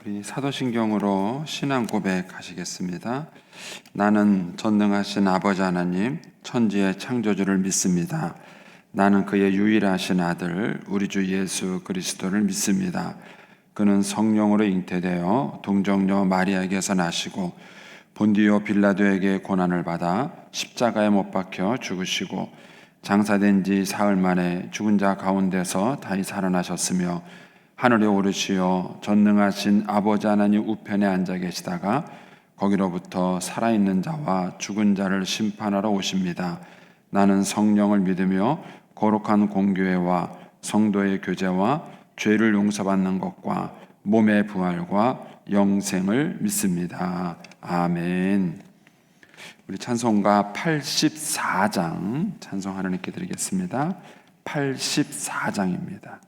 우리 사도신경으로 신앙 고백하시겠습니다. 나는 전능하신 아버지 하나님, 천지의 창조주를 믿습니다. 나는 그의 유일하신 아들, 우리 주 예수 그리스도를 믿습니다. 그는 성령으로 잉태되어 동정녀 마리아에게서 나시고 본디오 빌라도에게 고난을 받아 십자가에 못 박혀 죽으시고 장사된 지 사흘 만에 죽은 자 가운데서 다시 살아나셨으며 하늘에 오르시어 전능하신 아버지 하나님 우편에 앉아 계시다가 거기로부터 살아있는 자와 죽은 자를 심판하러 오십니다. 나는 성령을 믿으며 거룩한 공교회와 성도의 교제와 죄를 용서받는 것과 몸의 부활과 영생을 믿습니다. 아멘. 우리 찬송가 84장 찬송 하나님께 드리겠습니다. 84장입니다.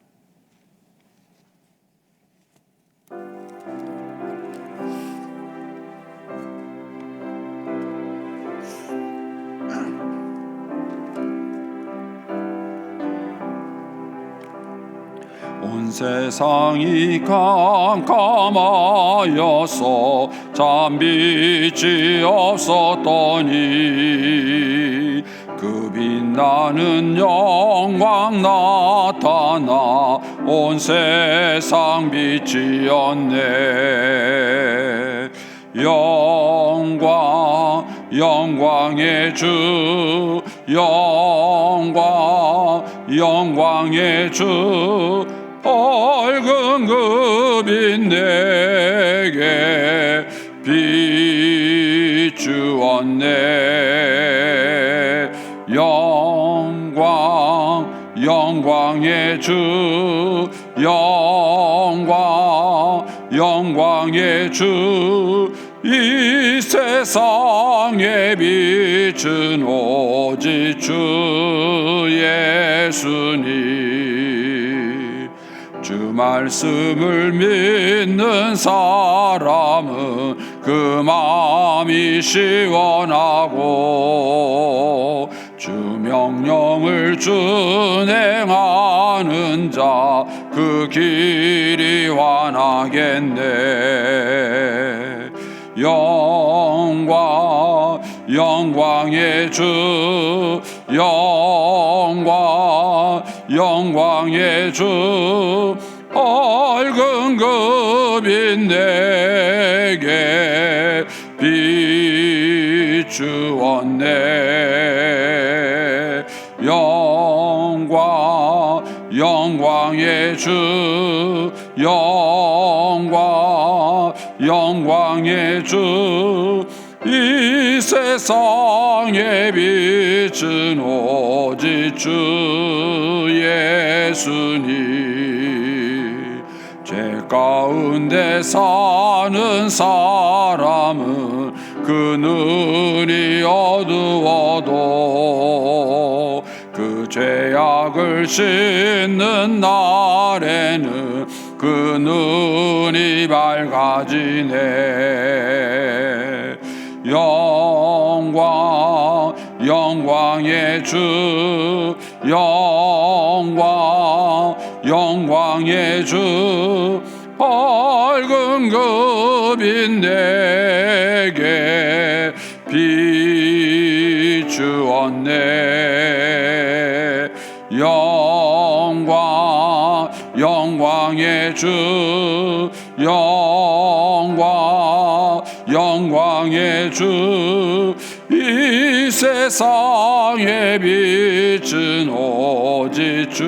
온 세상이 깜깜하여서 잠빛이 없었더니 그 빛나는 영광 나타나 온 세상 빛이었네. 영광의 주, 영광의 주, 밝은 그 빛 내게 비추었네. 영광의 주, 영광의 주, 이 세상의 빛은 오직 주 예수님. 주 말씀을 믿는 사람은 그 마음이 시원하고 주 명령을 준행하는 자 그 길이 환하겠네. 영광의 주, 영광의 주, 밝은 그 빛 내게 비추었네. 영광의 주, 영광의 주, 이 세상의 빛은 오직 주 예수님. 죄 가운데 사는 사람은 그 눈이 어두워도 그 죄악을 씻는 날에는 그 눈이 밝아지네. 영광의 주, 영광의 주, 밝은 그 빛 내게 비추었네. 영광의 주, 영광의 주, 이 세상의 빛은 오직 주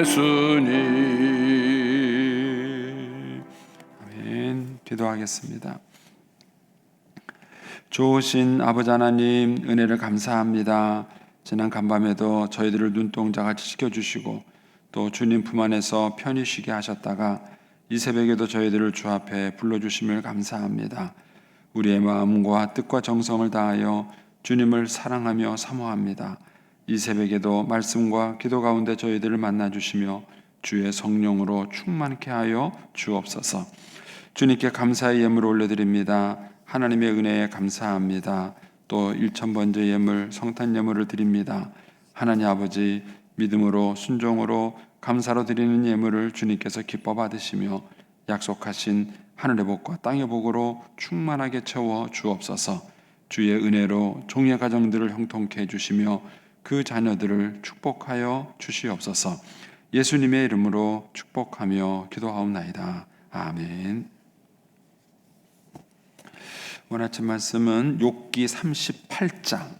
예수님. 아멘. 기도하겠습니다. 좋으신 아버지 하나님, 은혜를 감사합니다. 지난 간밤에도 저희들을 눈동자같이 지켜주시고 또 주님 품 안에서 편히 쉬게 하셨다가 이 새벽에도 저희들을 주 앞에 불러주심을 감사합니다. 우리의 마음과 뜻과 정성을 다하여 주님을 사랑하며 사모합니다. 이 새벽에도 말씀과 기도 가운데 저희들을 만나주시며 주의 성령으로 충만케 하여 주옵소서. 주님께 감사의 예물을 올려드립니다. 하나님의 은혜에 감사합니다. 또 1000번째 예물 성탄 예물을 드립니다. 하나님 아버지, 믿음으로 순종으로 감사로 드리는 예물을 주님께서 기뻐 받으시며 약속하신 하늘의 복과 땅의 복으로 충만하게 채워 주옵소서. 주의 은혜로 종의 가정들을 형통케 해주시며 그 자녀들을 축복하여 주시옵소서. 예수님의 이름으로 축복하며 기도하옵나이다. 아멘. 오늘 아침 말씀은 욥기 38장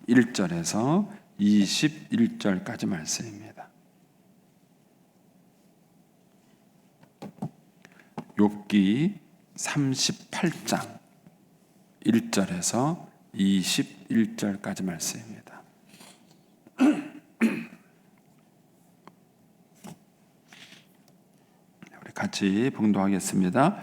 1절에서 21절까지 말씀입니다. 욥기 38장 1절에서 21절까지 말씀입니다. 우리 같이 봉독하겠습니다.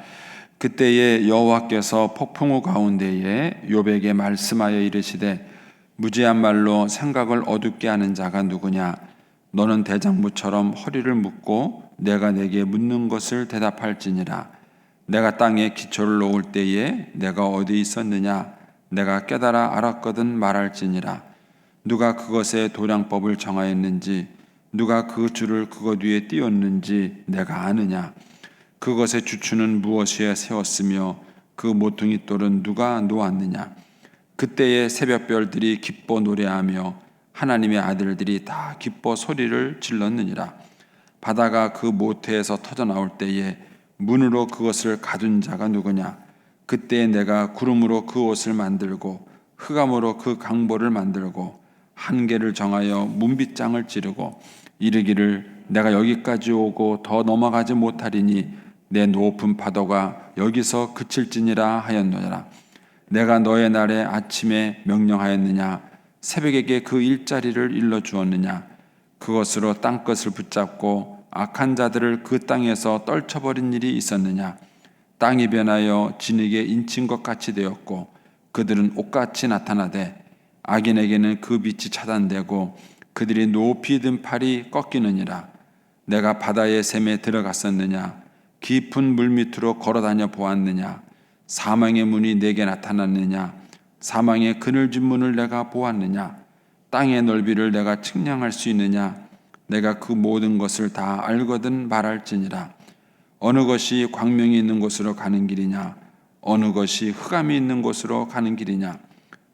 그때에 여호와께서 폭풍우 가운데에 욥에게 말씀하여 이르시되 무지한 말로 생각을 어둡게 하는 자가 누구냐? 너는 대장부처럼 허리를 묶고 내가 내게 묻는 것을 대답할지니라. 내가 땅에 기초를 놓을 때에 내가 어디 있었느냐? 내가 깨달아 알았거든 말할지니라. 누가 그것의 도량법을 정하였는지 누가 그 줄을 그것 위에 띄웠는지 내가 아느냐? 그것의 주추는 무엇이에 세웠으며 그 모퉁이 돌은 누가 놓았느냐? 그때의 새벽별들이 기뻐 노래하며 하나님의 아들들이 다 기뻐 소리를 질렀느니라. 바다가 그 모태에서 터져 나올 때에 문으로 그것을 가둔 자가 누구냐? 그때에 내가 구름으로 그 옷을 만들고 흑암으로 그 강보를 만들고 한계를 정하여 문빗장을 찌르고 이르기를 내가 여기까지 오고 더 넘어가지 못하리니 내 높은 파도가 여기서 그칠지니라 하였노라. 내가 너의 날에 아침에 명령하였느냐? 새벽에게 그 일자리를 일러주었느냐? 그것으로 땅끝을 붙잡고 악한 자들을 그 땅에서 떨쳐버린 일이 있었느냐? 땅이 변하여 진흙에 인친 것 같이 되었고 그들은 옷같이 나타나되 악인에게는 그 빛이 차단되고 그들이 높이 든 팔이 꺾이느니라. 내가 바다의 샘에 들어갔었느냐? 깊은 물 밑으로 걸어다녀 보았느냐? 사망의 문이 내게 나타났느냐? 사망의 그늘진 문을 내가 보았느냐? 땅의 넓이를 내가 측량할 수 있느냐? 내가 그 모든 것을 다 알거든 말할지니라. 어느 것이 광명이 있는 곳으로 가는 길이냐? 어느 것이 흑암이 있는 곳으로 가는 길이냐?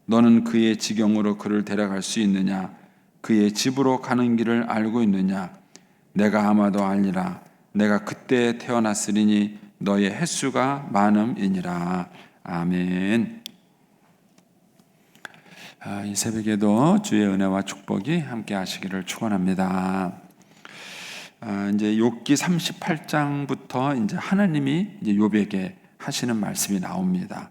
너는 그의 지경으로 그를 데려갈 수 있느냐? 그의 집으로 가는 길을 알고 있느냐? 내가 아마도 알리라. 내가 그때 태어났으리니 너의 횟수가 많음이니라. 아멘. 이 새벽에도 주의 은혜와 축복이 함께 하시기를 축원합니다. 이제 욥기 38장부터 이제 하나님이 이제 욥에게 하시는 말씀이 나옵니다.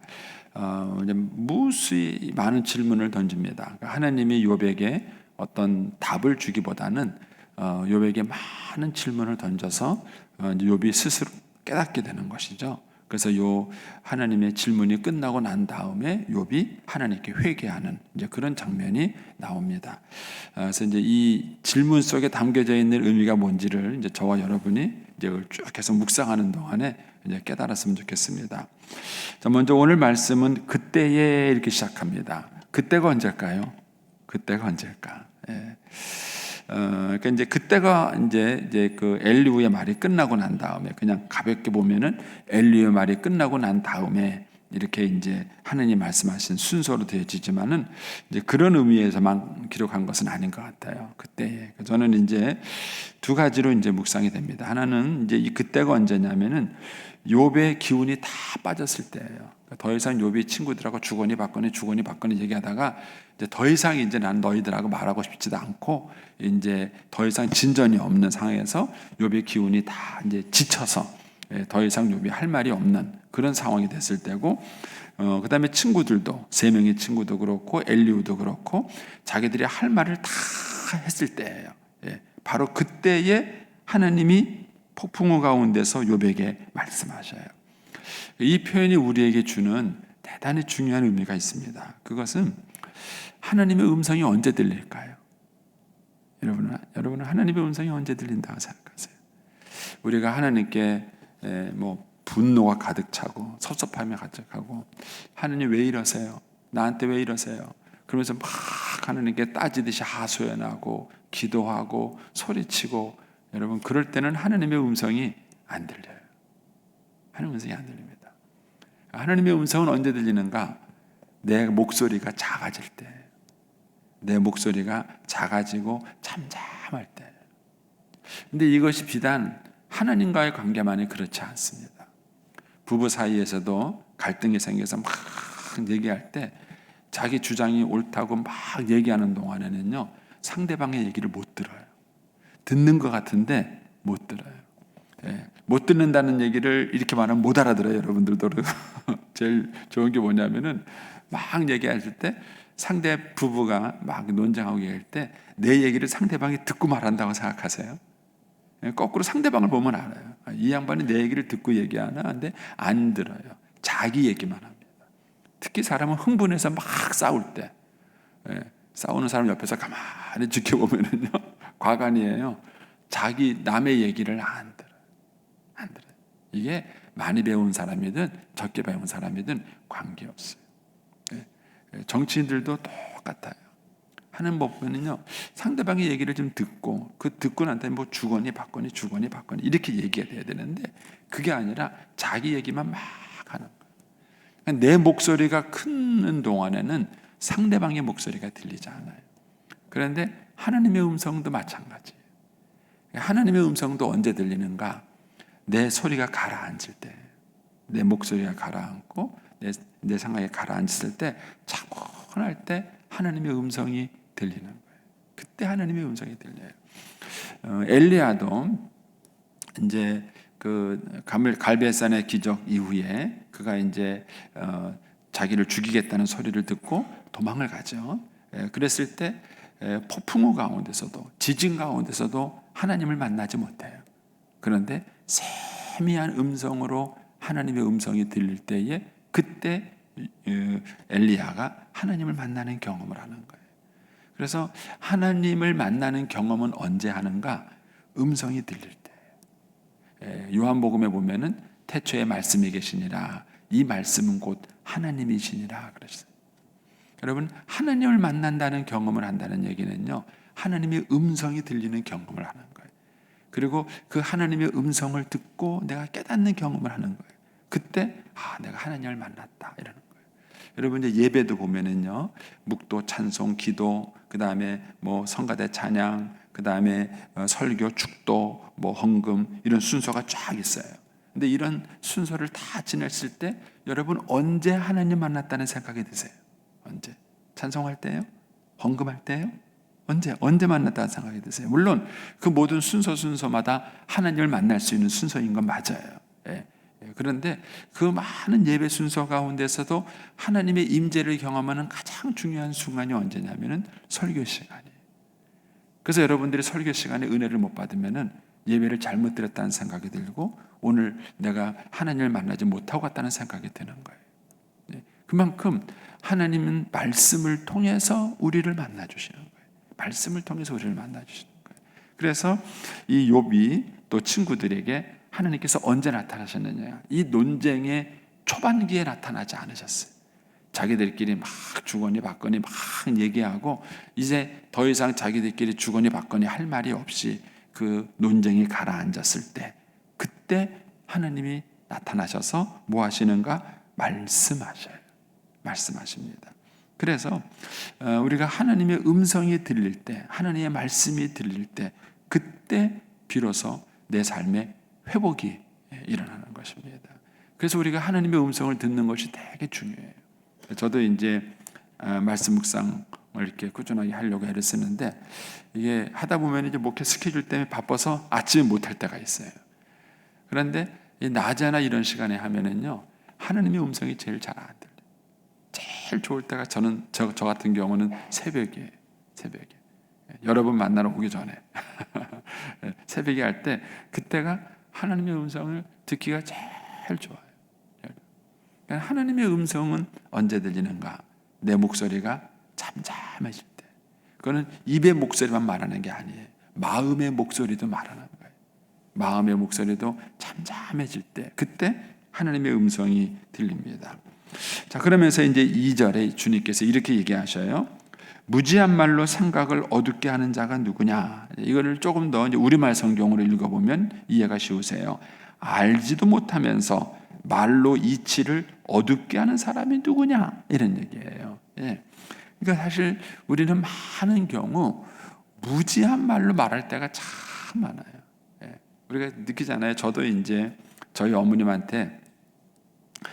이제 무수히 많은 질문을 던집니다. 그러니까 하나님이 욥에게 어떤 답을 주기보다는 욥에게 많은 질문을 던져서 욥이 스스로 깨닫게 되는 것이죠. 그래서 요 하나님의 질문이 끝나고 난 다음에 욥이 하나님께 회개하는 이제 그런 장면이 나옵니다. 그래서 이제 이 질문 속에 담겨져 있는 의미가 뭔지를 이제 저와 여러분이 이제 쭉 계속 묵상하는 동안에 이제 깨달았으면 좋겠습니다. 자, 먼저 오늘 말씀은 그때에 이렇게 시작합니다. 그때가 언제일까요? 그때가 언제일까? 예. 그러니까 이제 그때가 이제 그 엘리후의 말이 끝나고 난 다음에 그냥 가볍게 보면은 엘리후의 말이 끝나고 난 다음에 이렇게 이제 하느님 말씀하신 순서로 되어지지만은 이제 그런 의미에서만 기록한 것은 아닌 것 같아요. 그때 저는 이제 두 가지로 이제 묵상이 됩니다. 하나는 이제 이 그때가 언제냐면은 욥의 기운이 다 빠졌을 때예요. 더 이상 욥이 친구들하고 주거니 받거니 얘기하다가 이제 더 이상 이제 난 너희들하고 말하고 싶지도 않고 이제 더 이상 진전이 없는 상황에서 욥의 기운이 다 이제 지쳐서 더 이상 욥이 할 말이 없는 그런 상황이 됐을 때고, 그다음에 친구들도 세 명의 친구도 그렇고 엘리후도 그렇고 자기들이 할 말을 다 했을 때예요. 바로 그때에 하나님이 폭풍우 가운데서 욥에게 말씀하셔요. 이 표현이 우리에게 주는 대단히 중요한 의미가 있습니다. 그것은 하나님의 음성이 언제 들릴까요? 여러분은 하나님의 음성이 언제 들린다고 생각하세요? 우리가 하나님께 분노가 가득 차고 섭섭함이 가득 차고 하나님 왜 이러세요? 나한테 왜 이러세요? 그러면서 막 하나님께 따지듯이 하소연하고 기도하고 소리치고, 여러분 그럴 때는 하나님의 음성이 안 들려요. 하나님의 음성이 안 들립니다. 하나님의 음성은 언제 들리는가? 내 목소리가 작아질 때, 내 목소리가 작아지고 잠잠할 때. 근데 이것이 비단 하나님과의 관계만이 그렇지 않습니다. 부부 사이에서도 갈등이 생겨서 막 얘기할 때 자기 주장이 옳다고 막 얘기하는 동안에는요, 상대방의 얘기를 못 들어요. 듣는 것 같은데 못 들어요. 못 듣는다는 얘기를 이렇게 말하면 못 알아들어요. 여러분들도. 제일 좋은 게 뭐냐면은 막 얘기할 때 상대 부부가 막 논쟁하고 얘기할 때 내 얘기를 상대방이 듣고 말한다고 생각하세요? 거꾸로 상대방을 보면 알아요. 이 양반이 내 얘기를 듣고 얘기하나? 근데 안 들어요. 자기 얘기만 합니다. 특히 사람은 흥분해서 막 싸울 때, 싸우는 사람 옆에서 가만히 지켜보면은요, 과간이에요. 자기 남의 얘기를 안 들어요. 안 들어요. 이게 많이 배운 사람이든 적게 배운 사람이든 관계없어요. 정치인들도 똑같아요. 하는 법은요, 상대방의 얘기를 좀 듣고, 듣고 난 다음에 뭐 주거니 받거니 이렇게 얘기가 돼야 되는데, 그게 아니라 자기 얘기만 막 하는 거예요. 내 목소리가 크는 동안에는 상대방의 목소리가 들리지 않아요. 그런데 하나님의 음성도 마찬가지예요. 하나님의 음성도 언제 들리는가? 내 소리가 가라앉을 때, 내 목소리가 가라앉고 내 생각이 가라앉을 때, 차분할 때 하나님의 음성이 들리는 거예요. 그때 하나님의 음성이 들려요. 엘리야도 이제 그 갈멜산의 기적 이후에 그가 이제 자기를 죽이겠다는 소리를 듣고 도망을 가죠. 그랬을 때 폭풍우 가운데서도, 지진 가운데서도 하나님을 만나지 못해요. 그런데 세미한 음성으로 하나님의 음성이 들릴 때에, 그때 엘리야가 하나님을 만나는 경험을 하는 거예요. 그래서 하나님을 만나는 경험은 언제 하는가? 음성이 들릴 때. 요한복음에 보면은 태초에 말씀이 계시니라, 이 말씀은 곧 하나님이시니라 그랬어요. 여러분, 하나님을 만난다는 경험을 한다는 얘기는요, 하나님의 음성이 들리는 경험을 하는 거예요. 그리고 그 하나님의 음성을 듣고 내가 깨닫는 경험을 하는 거예요. 그때 내가 하나님을 만났다 이러는 거예요. 여러분, 이제 예배도 보면은요, 묵도, 찬송, 기도, 그 다음에 뭐 성가대 찬양, 그 다음에 설교, 축도, 뭐 헌금, 이런 순서가 쫙 있어요. 근데 이런 순서를 다 지냈을 때 여러분 언제 하나님 만났다는 생각이 드세요? 언제? 찬송할 때요? 헌금할 때요? 언제 만났다는 생각이 드세요? 물론 그 모든 순서마다 하나님을 만날 수 있는 순서인 건 맞아요. 그런데 그 많은 예배 순서 가운데서도 하나님의 임재를 경험하는 가장 중요한 순간이 언제냐면은 설교 시간이에요. 그래서 여러분들이 설교 시간에 은혜를 못 받으면은 예배를 잘못 드렸다는 생각이 들고, 오늘 내가 하나님을 만나지 못하고 갔다는 생각이 드는 거예요. 그만큼 하나님은 말씀을 통해서 우리를 만나 주시는 거예요. 말씀을 통해서 우리를 만나 주시는 거예요. 그래서 이 욥이 또 친구들에게 하나님께서 언제 나타나셨느냐, 이 논쟁의 초반기에 나타나지 않으셨어요. 자기들끼리 막 주거니 받거니 막 얘기하고 이제 더 이상 자기들끼리 주거니 받거니 할 말이 없이 그 논쟁이 가라앉았을 때, 그때 하나님이 나타나셔서 뭐 하시는가? 말씀하십니다. 그래서 우리가 하나님의 음성이 들릴 때, 하나님의 말씀이 들릴 때, 그때 비로소 내 삶에 회복이 일어나는 것입니다. 그래서 우리가 하나님의 음성을 듣는 것이 되게 중요해요. 저도 이제 말씀 묵상을 이렇게 꾸준하게 하려고 애를 쓰는데, 이게 하다 보면 이제 목회 스케줄 때문에 바빠서 아침에 못할 때가 있어요. 그런데 낮에나 이런 시간에 하면은요, 하나님의 음성이 제일 잘 안 들려요. 제일 좋을 때가 저 같은 경우는 새벽에 여러분 만나러 오기 전에 새벽에 할 때, 그때가 하나님의 음성을 듣기가 제일 좋아요. 하나님의 음성은 언제 들리는가? 내 목소리가 잠잠해질 때. 그거는 입의 목소리만 말하는 게 아니에요. 마음의 목소리도 말하는 거예요. 마음의 목소리도 잠잠해질 때, 그때 하나님의 음성이 들립니다. 자, 그러면서 이제 2절에 주님께서 이렇게 얘기하셔요. 무지한 말로 생각을 어둡게 하는 자가 누구냐? 이거를 조금 더 이제 우리말 성경으로 읽어보면 이해가 쉬우세요. 알지도 못하면서 말로 이치를 어둡게 하는 사람이 누구냐, 이런 얘기예요. 예. 그러니까 사실 우리는 많은 경우 무지한 말로 말할 때가 참 많아요. 예. 우리가 느끼잖아요. 저도 이제 저희 어머님한테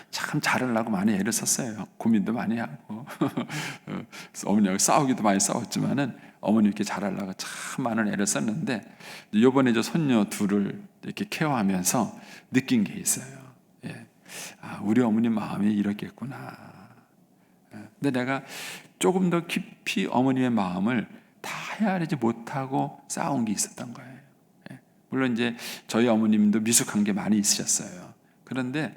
참 잘하려고 많이 애를 썼어요. 고민도 많이 하고 어머니하고 싸우기도 많이 싸웠지만은 어머님께 잘하려고 참 많은 애를 썼는데, 이번에 저 손녀 둘을 이렇게 케어하면서 느낀 게 있어요. 예. 아, 우리 어머님 마음이 이렇겠구나. 근데 내가 조금 더 깊이 어머님의 마음을 다 헤아리지 못하고 싸운 게 있었던 거예요. 예. 물론 이제 저희 어머님도 미숙한 게 많이 있으셨어요. 그런데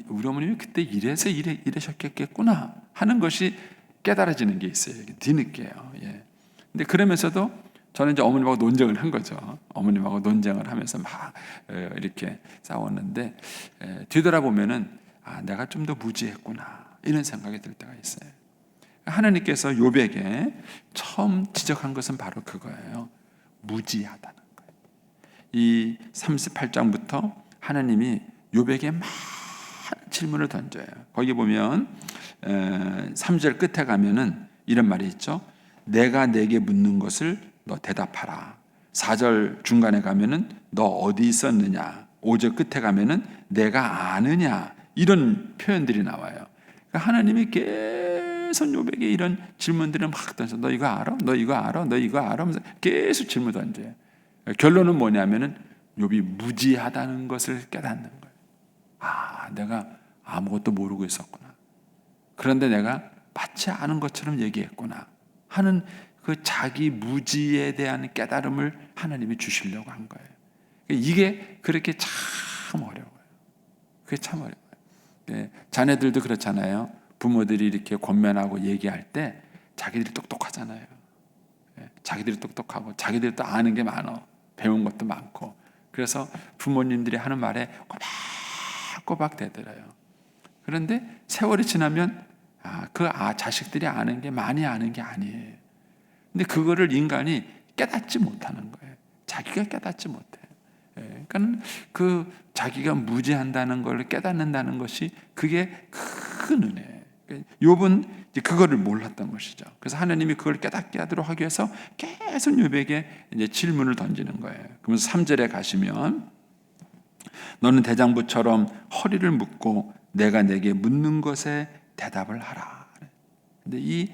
우리 어머님이 그때 이래서 이러셨겠구나 하는 것이 깨달아지는 게 있어요. 뒤늦게요. 예. 근데 그러면서도 저는 이제 어머님하고 논쟁을 한 거죠. 어머님하고 논쟁을 하면서 막 이렇게 싸웠는데, 뒤돌아보면은 내가 좀 더 무지했구나, 이런 생각이 들 때가 있어요. 하나님께서 욥에게 처음 지적한 것은 바로 그거예요. 무지하다는 거예요. 이 38장부터 하나님이 욥에게 많은 질문을 던져요. 거기 보면 3절 끝에 가면은 이런 말이 있죠. 내가 내게 묻는 것을 너 대답하라. 4절 중간에 가면은 너 어디 있었느냐. 5절 끝에 가면은 내가 아느냐. 이런 표현들이 나와요. 그러니까 하나님이 계속 욥에게 이런 질문들을 막 던져. 너 이거 알아? 너 이거 알아? 너 이거 알아? 계속 질문 던져요. 결론은 뭐냐면은 욥이 무지하다는 것을 깨닫는 거예요. 내가 아무것도 모르고 있었구나. 그런데 내가 마치 아는 것처럼 얘기했구나 하는 그 자기 무지에 대한 깨달음을 하나님이 주시려고 한 거예요. 이게 그렇게 참 어려워요. 그게 참 어려워요. 네, 자녀들도 그렇잖아요. 부모들이 이렇게 권면하고 얘기할 때 자기들이 똑똑하잖아요. 네, 자기들이 똑똑하고 자기들이 또 아는 게 많아. 배운 것도 많고. 그래서 부모님들이 하는 말에 꼬박꼬박 대들어요. 그런데 세월이 지나면 자식들이 아는 게 많이 아는 게 아니에요. 근데 그거를 인간이 깨닫지 못하는 거예요. 자기가 깨닫지 못해요. 그러니까 그 자기가 무지한다는 걸 깨닫는다는 것이 그게 큰 은혜예요. 욥은 이제 그거를 몰랐던 것이죠. 그래서 하나님이 그걸 깨닫게 하도록 하기 위해서 계속 욥에게 이제 질문을 던지는 거예요. 그러면서 3절에 가시면 너는 대장부처럼 허리를 묶고 내가 내게 묻는 것에 대답을 하라. 근데 이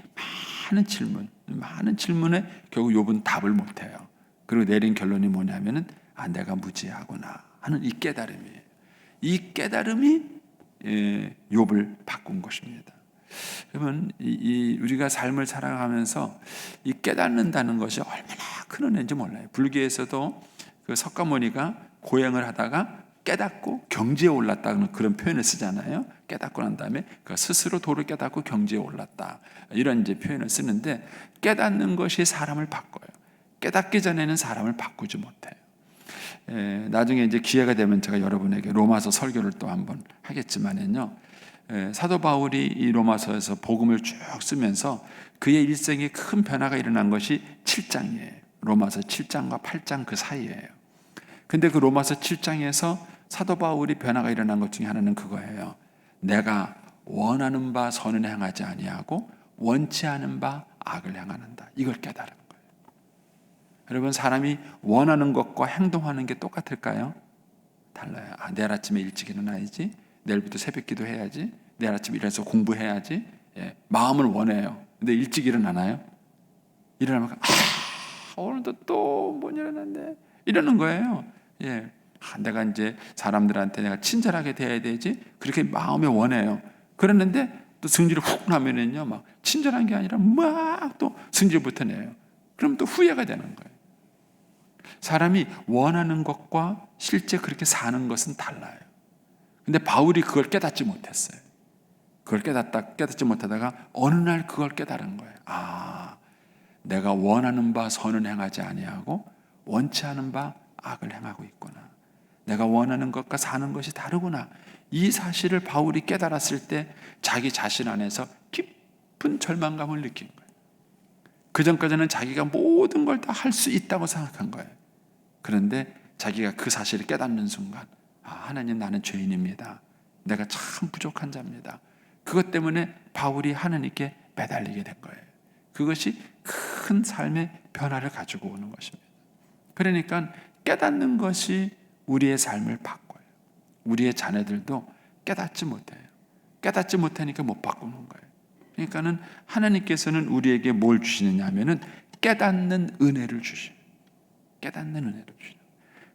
많은 질문에 결국 욥은 답을 못 해요. 그리고 내린 결론이 뭐냐면은 내가 무지하구나 하는 이 깨달음이에요. 이 깨달음이 욥을 바꾼 것입니다. 여러분, 우리가 삶을 살아가면서 이 깨닫는다는 것이 얼마나 큰 은혜인지 몰라요. 불교에서도 그 석가모니가 고행을 하다가 깨닫고 경지에 올랐다는 그런 표현을 쓰잖아요. 깨닫고 난 다음에 그 스스로 도를 깨닫고 경지에 올랐다, 이런 이제 표현을 쓰는데, 깨닫는 것이 사람을 바꿔요. 깨닫기 전에는 사람을 바꾸지 못해요. 나중에 이제 기회가 되면 제가 여러분에게 로마서 설교를 또 한번 하겠지만은요, 사도 바울이 이 로마서에서 복음을 쭉 쓰면서 그의 일생에 큰 변화가 일어난 것이 7장이에요. 로마서 7장과 8장 그 사이예요. 근데 그 로마서 7장에서 사도 바울이 변화가 일어난 것 중에 하나는 그거예요. 내가 원하는 바 선은 행하지 아니하고 원치 않은 바 악을 행하는다. 이걸 깨달은 거예요. 여러분, 사람이 원하는 것과 행동하는 게 똑같을까요? 달라요. 내일 아침에 일찍 일어나야지. 내일부터 새벽 기도해야지. 내일 아침에 일어나서 공부해야지. 마음을 원해요. 근데 일찍 일어나나요? 일어나면 오늘도 또 못 일어났네, 이러는 거예요. 내가 이제 사람들한테 내가 친절하게 대해야 되지, 그렇게 마음에 원해요. 그랬는데 또 승질을 훅 나면은요, 막 친절한 게 아니라 막 또 승질부터 내요. 그럼 또 후회가 되는 거예요. 사람이 원하는 것과 실제 그렇게 사는 것은 달라요. 근데 바울이 그걸 깨닫지 못했어요. 그걸 깨닫지 못하다가 어느 날 그걸 깨달은 거예요. 내가 원하는 바 선은 행하지 아니하고 원치 않은 바 악을 행하고 있구나. 내가 원하는 것과 사는 것이 다르구나. 이 사실을 바울이 깨달았을 때 자기 자신 안에서 깊은 절망감을 느낀 거예요. 그 전까지는 자기가 모든 걸 다 할 수 있다고 생각한 거예요. 그런데 자기가 그 사실을 깨닫는 순간, 하나님, 나는 죄인입니다. 내가 참 부족한 자입니다. 그것 때문에 바울이 하나님께 매달리게 된 거예요. 그것이 큰 삶의 변화를 가지고 오는 것입니다. 그러니까 깨닫는 것이 우리의 삶을 바꿔요. 우리의 자녀들도 깨닫지 못해요. 깨닫지 못하니까 못 바꾸는 거예요. 그러니까는 하나님께서는 우리에게 뭘 주시느냐 하면은 깨닫는 은혜를 주셔요. 깨닫는 은혜를 주셔요.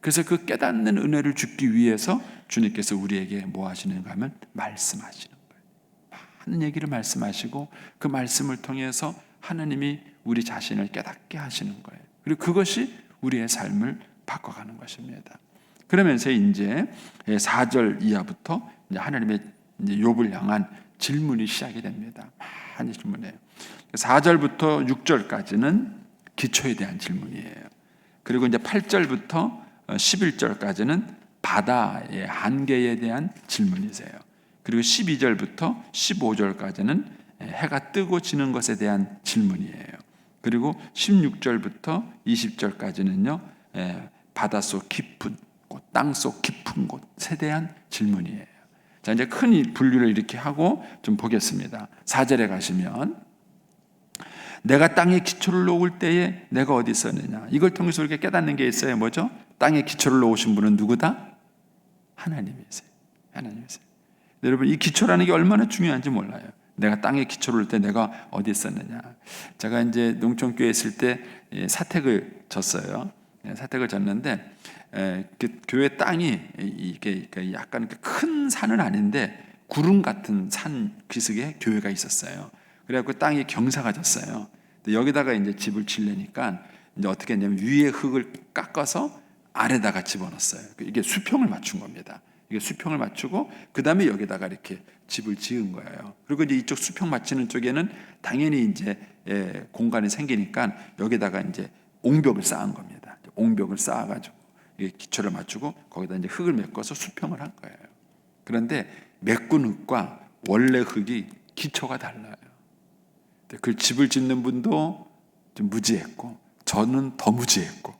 그래서 그 깨닫는 은혜를 주기 위해서 주님께서 우리에게 뭐 하시는가 하면 말씀하시는 거예요. 많은 얘기를 말씀하시고 그 말씀을 통해서 하나님이 우리 자신을 깨닫게 하시는 거예요. 그리고 그것이 우리의 삶을 바꿔가는 것입니다. 그러면서 이제 4절 이하부터 이제 하나님의 욥을 향한 질문이 시작이 됩니다. 많이 질문해요. 4절부터 6절까지는 기초에 대한 질문이에요. 그리고 이제 8절부터 11절까지는 바다의 한계에 대한 질문이세요. 그리고 12절부터 15절까지는 해가 뜨고 지는 것에 대한 질문이에요. 그리고 16절부터 20절까지는요, 바닷속 깊은 곳, 땅속 깊은 곳에 대한 질문이에요. 자, 이제 큰 분류를 이렇게 하고 좀 보겠습니다. 4절에 가시면 내가 땅에 기초를 놓을 때에 내가 어디 있었느냐. 이걸 통해서 이렇게 깨닫는 게 있어요. 뭐죠? 땅에 기초를 놓으신 분은 누구다? 하나님이세요. 하나님이세요. 여러분, 이 기초라는 게 얼마나 중요한지 몰라요. 내가 땅에 기초를 놓을 때 내가 어디 있었느냐. 제가 이제 농촌교회에 있을 때 사택을 졌어요. 사택을 졌는데 그 교회 땅이 이게 약간 큰 산은 아닌데 구름 같은 산 기슭에 교회가 있었어요. 그래갖고 땅이 경사가 졌어요. 여기다가 이제 집을 지려니까 이제 어떻게 했냐면 위에 흙을 깎아서 아래다가 집어넣었어요. 이게 수평을 맞춘 겁니다. 이게 수평을 맞추고 그 다음에 여기다가 이렇게 집을 지은 거예요. 그리고 이제 이쪽 수평 맞추는 쪽에는 당연히 이제 공간이 생기니까 여기다가 이제 옹벽을 쌓은 겁니다. 옹벽을 쌓아가지고 기초를 맞추고 거기다 이제 흙을 메꿔서 수평을 한 거예요. 그런데 메꾼 흙과 원래 흙이 기초가 달라요. 그 집을 짓는 분도 좀 무지했고 저는 더 무지했고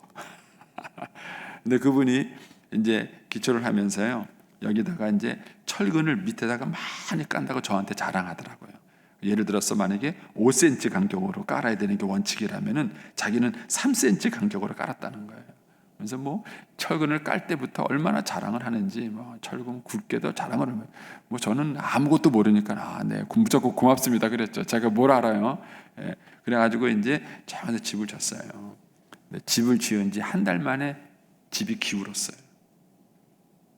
근데 그분이 이제 기초를 하면서요 여기다가 이제 철근을 밑에다가 많이 깐다고 저한테 자랑하더라고요. 예를 들어서 만약에 5cm 간격으로 깔아야 되는 게 원칙이라면은 자기는 3cm 간격으로 깔았다는 거예요. 그래서 뭐 철근을 깔 때부터 얼마나 자랑을 하는지 뭐 철근 굵게도 자랑을 하면 뭐 저는 아무것도 모르니까 네 무조건 고맙습니다 그랬죠. 제가 뭘 알아요. 그래가지고 이제 저한테 집을 졌어요. 집을 지은 지 한 달 만에 집이 기울었어요.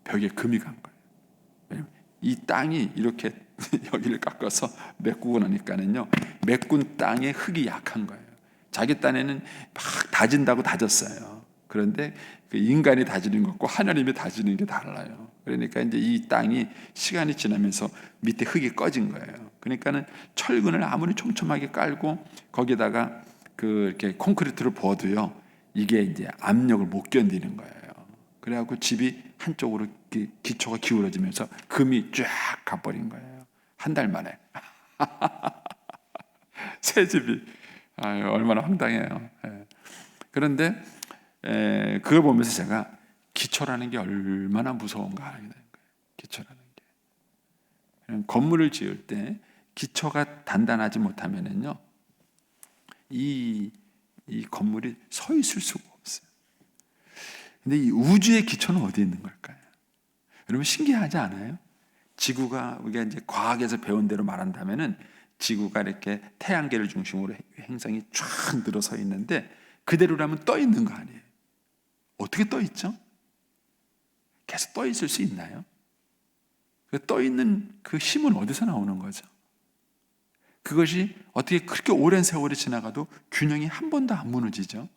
벽에 금이 간 거예요. 이 땅이 이렇게 여기를 깎아서 메꾸고 나니까는요 메꾼 땅에 흙이 약한 거예요. 자기 딴에는 막 다진다고 다졌어요. 그런데 그 인간이 다지는 것과 하나님이 다지는 게 달라요. 그러니까 이제 이 땅이 시간이 지나면서 밑에 흙이 꺼진 거예요. 그러니까는 철근을 아무리 촘촘하게 깔고 거기다가 그 이렇게 콘크리트를 부어도요 이게 이제 압력을 못 견디는 거예요. 그래갖고 집이 한쪽으로 기초가 기울어지면서 금이 쫙 가버린 거예요. 한 달 만에. 새 집이 얼마나 황당해요. 그런데 그걸 보면서 제가 기초라는 게 얼마나 무서운가 하게 되는 거예요. 기초라는 게. 건물을 지을 때 기초가 단단하지 못하면은요, 이 건물이 서 있을 수가 없어요. 근데 이 우주의 기초는 어디 있는 걸까요? 여러분 신기하지 않아요? 지구가 우리가 이제 과학에서 배운 대로 말한다면은 지구가 이렇게 태양계를 중심으로 행성이 쫙 늘어서 있는데 그대로라면 떠 있는 거 아니에요? 어떻게 떠 있죠? 계속 떠 있을 수 있나요? 떠 있는 그 힘은 어디서 나오는 거죠? 그것이 어떻게 그렇게 오랜 세월이 지나가도 균형이 한 번도 안 무너지죠?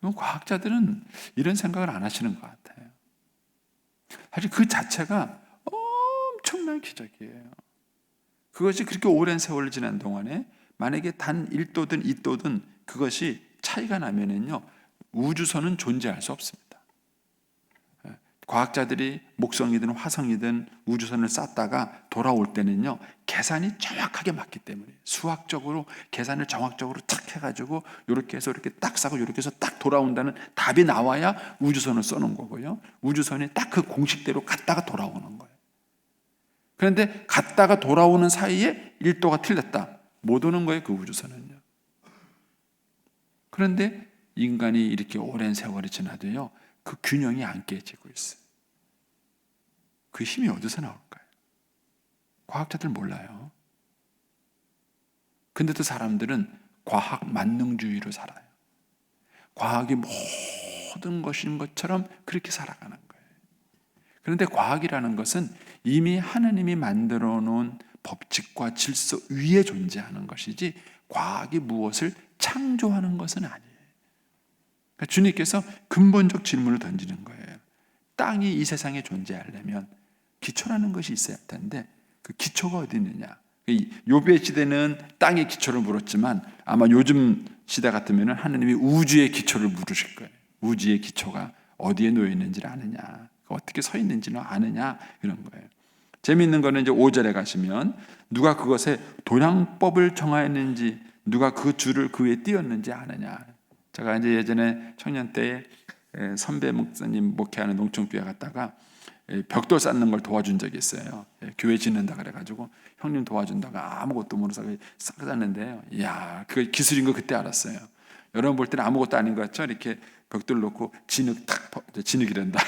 과학자들은 이런 생각을 안 하시는 것 같아요. 사실 그 자체가 엄청난 기적이에요. 그것이 그렇게 오랜 세월을 지난 동안에 만약에 단 1도든 2도든 그것이 차이가 나면은요, 우주선은 존재할 수 없습니다. 과학자들이 목성이든 화성이든 우주선을 쐈다가 돌아올 때는요, 계산이 정확하게 맞기 때문에 수학적으로 계산을 정확적으로 탁 해가지고 이렇게 해서 이렇게 딱 쏴고 이렇게 해서 딱 돌아온다는 답이 나와야 우주선을 쏘는 거고요. 우주선이 딱 그 공식대로 갔다가 돌아오는 거예요. 그런데 갔다가 돌아오는 사이에 1도가 틀렸다. 못 오는 거예요, 그 우주선은요. 그런데 인간이 이렇게 오랜 세월이 지나도요, 그 균형이 안 깨지고 있어요. 그 힘이 어디서 나올까요? 과학자들 몰라요. 근데도 사람들은 과학 만능주의로 살아요. 과학이 모든 것인 것처럼 그렇게 살아가는 거예요. 그런데 과학이라는 것은 이미 하나님이 만들어 놓은 법칙과 질서 위에 존재하는 것이지, 과학이 무엇을 창조하는 것은 아니에요. 그러니까 주님께서 근본적 질문을 던지는 거예요. 땅이 이 세상에 존재하려면 기초라는 것이 있어야 할 텐데 그 기초가 어디 있느냐. 욥의 시대는 땅의 기초를 물었지만 아마 요즘 시대 같으면 하나님이 우주의 기초를 물으실 거예요. 우주의 기초가 어디에 놓여 있는지를 아느냐, 어떻게 서 있는지는 아느냐, 이런 거예요. 재미있는 거는 이제 5절에 가시면 누가 그것에 도량법을 정하였는지, 누가 그 줄을 그 위에 띄었는지 아느냐. 제가 이제 예전에 청년 때에 선배 목사님 목회하는 농촌교회 갔다가 벽돌 쌓는 걸 도와준 적이 있어요. 교회 짓는다 그래가지고 형님 도와준다가 아무것도 모르서 쌓았는데요. 이야, 그 기술인 거 그때 알았어요. 여러분 볼 때는 아무것도 아닌 것 같죠? 이렇게 벽돌 놓고 진흙 탁 진흙이란다.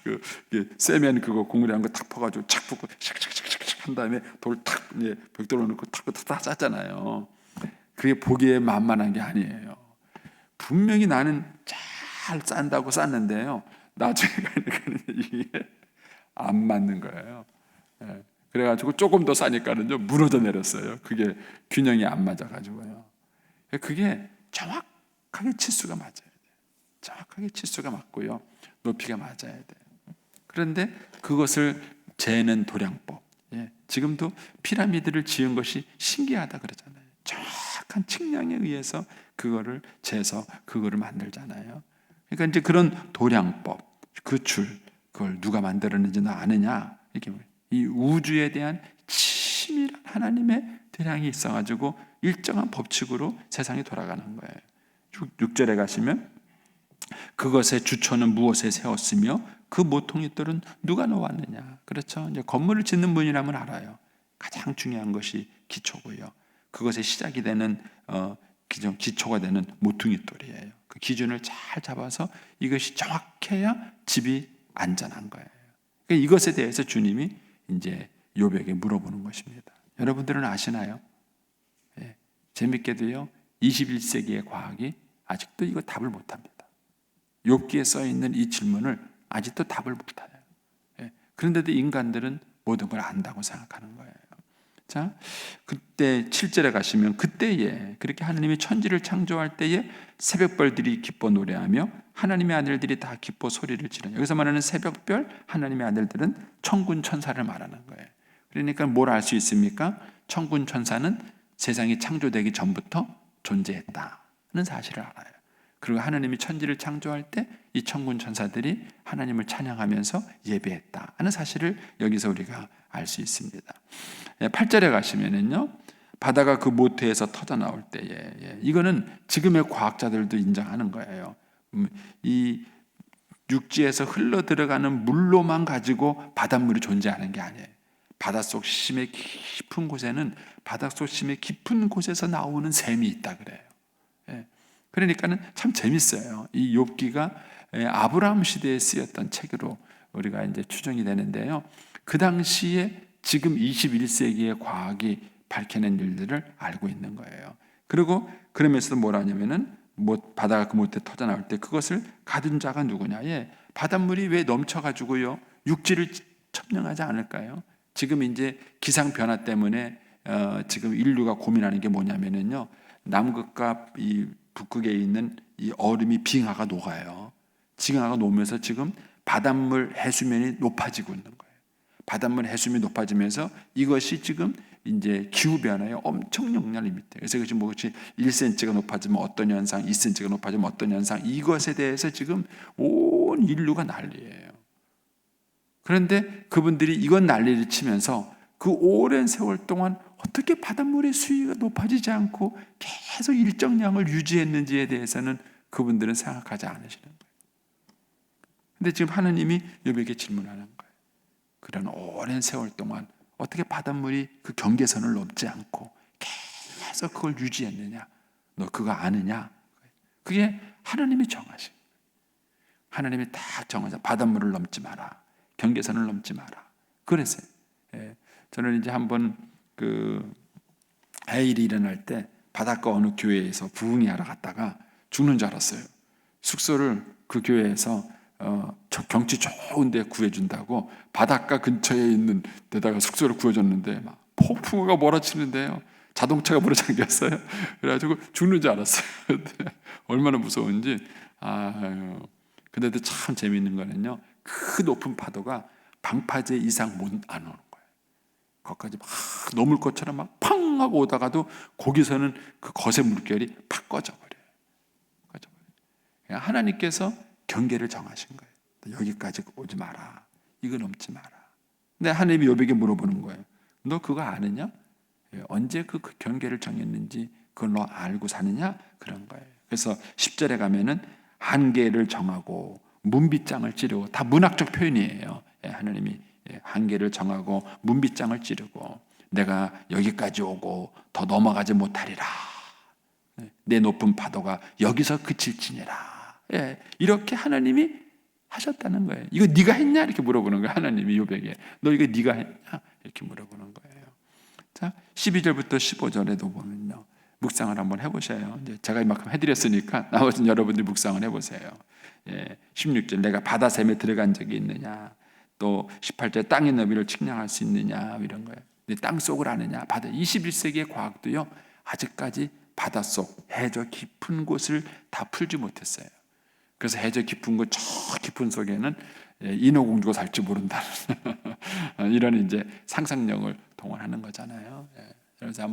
그 세면 그거 고무리한 거 탁 퍼가지고 착 붓고 샥샥샥샥 한 다음에 돌 탁 벽돌로 넣고 탁 쌓잖아요. 그게 보기에 만만한 게 아니에요. 분명히 나는 잘 싼다고 쌌는데요, 나중에 가니까 이게 안 맞는 거예요. 그래가지고 조금 더 싸니까는요 무너져 내렸어요. 그게 균형이 안 맞아가지고요. 그게 정확하게 치수가 맞아야 돼요. 정확하게 치수가 맞고요, 높이가 맞아야 돼요. 그런데 그것을 재는 도량법. 지금도 피라미드를 지은 것이 신기하다 그러잖아요. 정확한 측량에 의해서 그거를 재서 그거를 만들잖아요. 그러니까 이제 그런 도량법, 그 줄, 그걸 누가 만들었는지 너 아느냐? 이렇게 이 우주에 대한 치밀한 하나님의 대량이 있어가지고 일정한 법칙으로 세상이 돌아가는 거예요. 6절에 가시면 그것의 주초는 무엇에 세웠으며 그 모퉁이 돌은 누가 놓았느냐. 그렇죠. 이제 건물을 짓는 분이라면 알아요. 가장 중요한 것이 기초고요. 그것의 시작이 되는 기초가 되는 모퉁이 돌이에요. 그 기준을 잘 잡아서 이것이 정확해야 집이 안전한 거예요. 그러니까 이것에 대해서 주님이 이제 욥에게 물어보는 것입니다. 여러분들은 아시나요? 재밌게도요, 21세기의 과학이 아직도 이거 답을 못합니다. 욥기에 써 있는 이 질문을 아직도 답을 못해요. 그런데도 인간들은 모든 걸 안다고 생각하는 거예요. 자, 그때 7절에 가시면 그때에, 그렇게 하나님이 천지를 창조할 때에 새벽별들이 기뻐 노래하며 하나님의 아들들이 다 기뻐 소리를 지르는, 여기서 말하는 새벽별 하나님의 아들들은 천군 천사를 말하는 거예요. 그러니까 뭘 알 수 있습니까? 천군 천사는 세상이 창조되기 전부터 존재했다는 사실을 알아요. 그리고 하나님이 천지를 창조할 때 이 천군 천사들이 하나님을 찬양하면서 예배했다 하는 사실을 여기서 우리가 알 수 있습니다. 8절에 가시면은요, 바다가 그 모태에서 터져 나올 때에, 이거는 지금의 과학자들도 인정하는 거예요. 이 육지에서 흘러 들어가는 물로만 가지고 바닷물이 존재하는 게 아니에요. 바닷속 심의 깊은 곳에는 바닷속 심의 깊은 곳에서 나오는 샘이 있다 그래요. 그러니까는 참 재밌어요. 이 욥기가 아브라함 시대에 쓰였던 책으로 우리가 이제 추정이 되는데요. 그 당시에 지금 21세기의 과학이 밝혀낸 일들을 알고 있는 거예요. 그리고 그러면서도 뭐라 하냐면은 바다가 그 못에 터져 나올 때 그것을 가둔 자가 누구냐? 바닷물이 왜 넘쳐가지고요 육지를 점령하지 않을까요? 지금 이제 기상 변화 때문에 지금 인류가 고민하는 게 뭐냐면은요, 남극과 이 북극에 있는 이 얼음이 빙하가 녹아요. 빙하가 녹으면서 지금 바닷물 해수면이 높아지고 있는 거예요. 바닷물 해수면이 높아지면서 이것이 지금 이제 기후 변화에 엄청 영향을 미쳐요. 그래서 지금 뭐지 1cm가 높아지면 어떤 현상, 2cm가 높아지면 어떤 현상, 이것에 대해서 지금 온 인류가 난리예요. 그런데 그분들이 이건 난리를 치면서 그 오랜 세월 동안 어떻게 바닷물의 수위가 높아지지 않고 계속 일정량을 유지했는지에 대해서는 그분들은 생각하지 않으시는 거예요. 근데 지금 하나님이 욥에게 질문하는 거예요. 그런 오랜 세월 동안 어떻게 바닷물이 그 경계선을 넘지 않고 계속 그걸 유지했느냐? 너 그거 아느냐? 그게 하나님이 정하신 거예요. 하나님이 딱 정하자. 바닷물을 넘지 마라. 경계선을 넘지 마라. 그랬어요. 예. 저는 이제 한번 그 해일이 일어날 때 바닷가 어느 교회에서 부흥회 하러 갔다가 죽는 줄 알았어요. 숙소를 그 교회에서 경치 좋은 데 구해준다고 바닷가 근처에 있는 데다가 숙소를 구해줬는데 막 폭풍우가 몰아치는데요. 자동차가 물에 잠겼어요. 그래가지고 죽는 줄 알았어요. 얼마나 무서운지. 아유. 근데도 참 재미있는 거는요. 그 높은 파도가 방파제 이상 안 오는 거예요. 거기까지 막 넘을 것처럼 막 팡 하고 오다가도 거기서는 그 거센 물결이 팍 꺼져버려요. 하나님께서 경계를 정하신 거예요. 여기까지 오지 마라. 이거 넘지 마라. 근데 하나님이 욥에게 물어보는 거예요. 너 그거 아느냐? 언제 그 경계를 정했는지 그걸 너 알고 사느냐? 그런 거예요. 그래서 10절에 가면은 한계를 정하고 문빗장을 찌르고, 다 문학적 표현이에요. 하나님이 한계를 정하고 문빗장을 찌르고 내가 여기까지 오고 더 넘어가지 못하리라. 내 높은 파도가 여기서 그칠지니라. 이렇게 하나님이 하셨다는 거예요. 이거 네가 했냐? 이렇게 물어보는 거예요. 하나님이 욥에게. 너 이거 네가 했냐? 이렇게 물어보는 거예요. 자, 12절부터 15절에도 보면요. 묵상을 한번 해보셔요. 이제 제가 이만큼 해드렸으니까 나머지 여러분들이 묵상을 해보세요. 16절 내가 바다 샘에 들어간 적이 있느냐? 또 18절 땅의 너비를 측량할 수 있느냐? 이런 거예요. 땅 속을 아느냐? 바다 21세기의 과학도요. 아직까지 바닷속 해저 깊은 곳을 다 풀지 못했어요. 그래서 해저 깊은 곳, 저 깊은 속에는 인어공주가 살지 모른다는 이런 이제 상상력을 동원하는 거잖아요. 그래서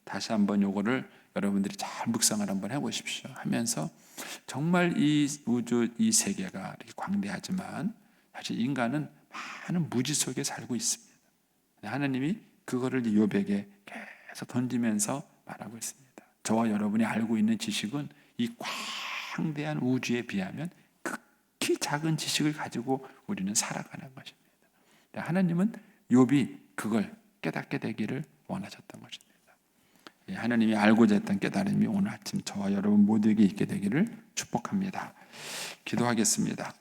다시 한번 요거를 여러분들이 잘 묵상을 한번 해보십시오. 하면서 정말 이 우주, 이 세계가 이렇게 광대하지만 사실 인간은 많은 무지 속에 살고 있습니다. 하나님이 그거를 욥에게 계속 던지면서 말하고 있습니다. 저와 여러분이 알고 있는 지식은 이 광대한 우주에 비하면 극히 작은 지식을 가지고 우리는 살아가는 것입니다. 하나님은 욥이 그걸 깨닫게 되기를 원하셨던 것입니다. 하나님이 알고자 했던 깨달음이 오늘 아침 저와 여러분 모두에게 있게 되기를 축복합니다. 기도하겠습니다.